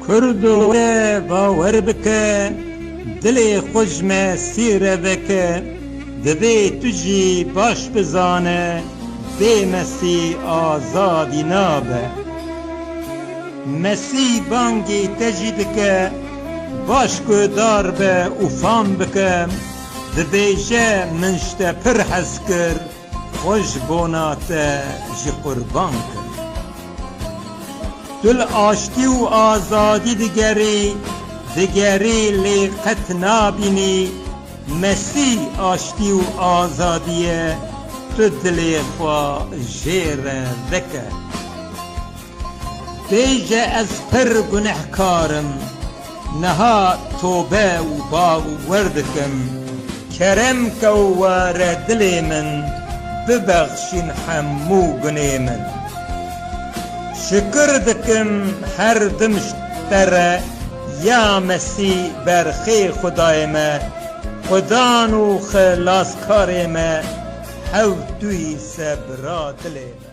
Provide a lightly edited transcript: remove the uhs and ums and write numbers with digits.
کرد باور بکه دل خوش مسیر بکه دبی تجی باش بزانه بی مسی آزادی نابه مسی بانگی تجید که باش کدار به افام بکه دبیجه منشت پر حز کر خوش بونات جی قربان کر دل آشتی و آزادی دگری لیقت نابینی مسی آشتی و آزادیه تو دلی خوا جیر دکه بیجه از پر گنهکارم نها توبه و باوردکم کرم کوار دلی من ببخشین حمو گناه من شکر دکم هر دمشتره یا مسیح برخی خدای ما خدانو خلاص کاری ما حو توی سبرات لیما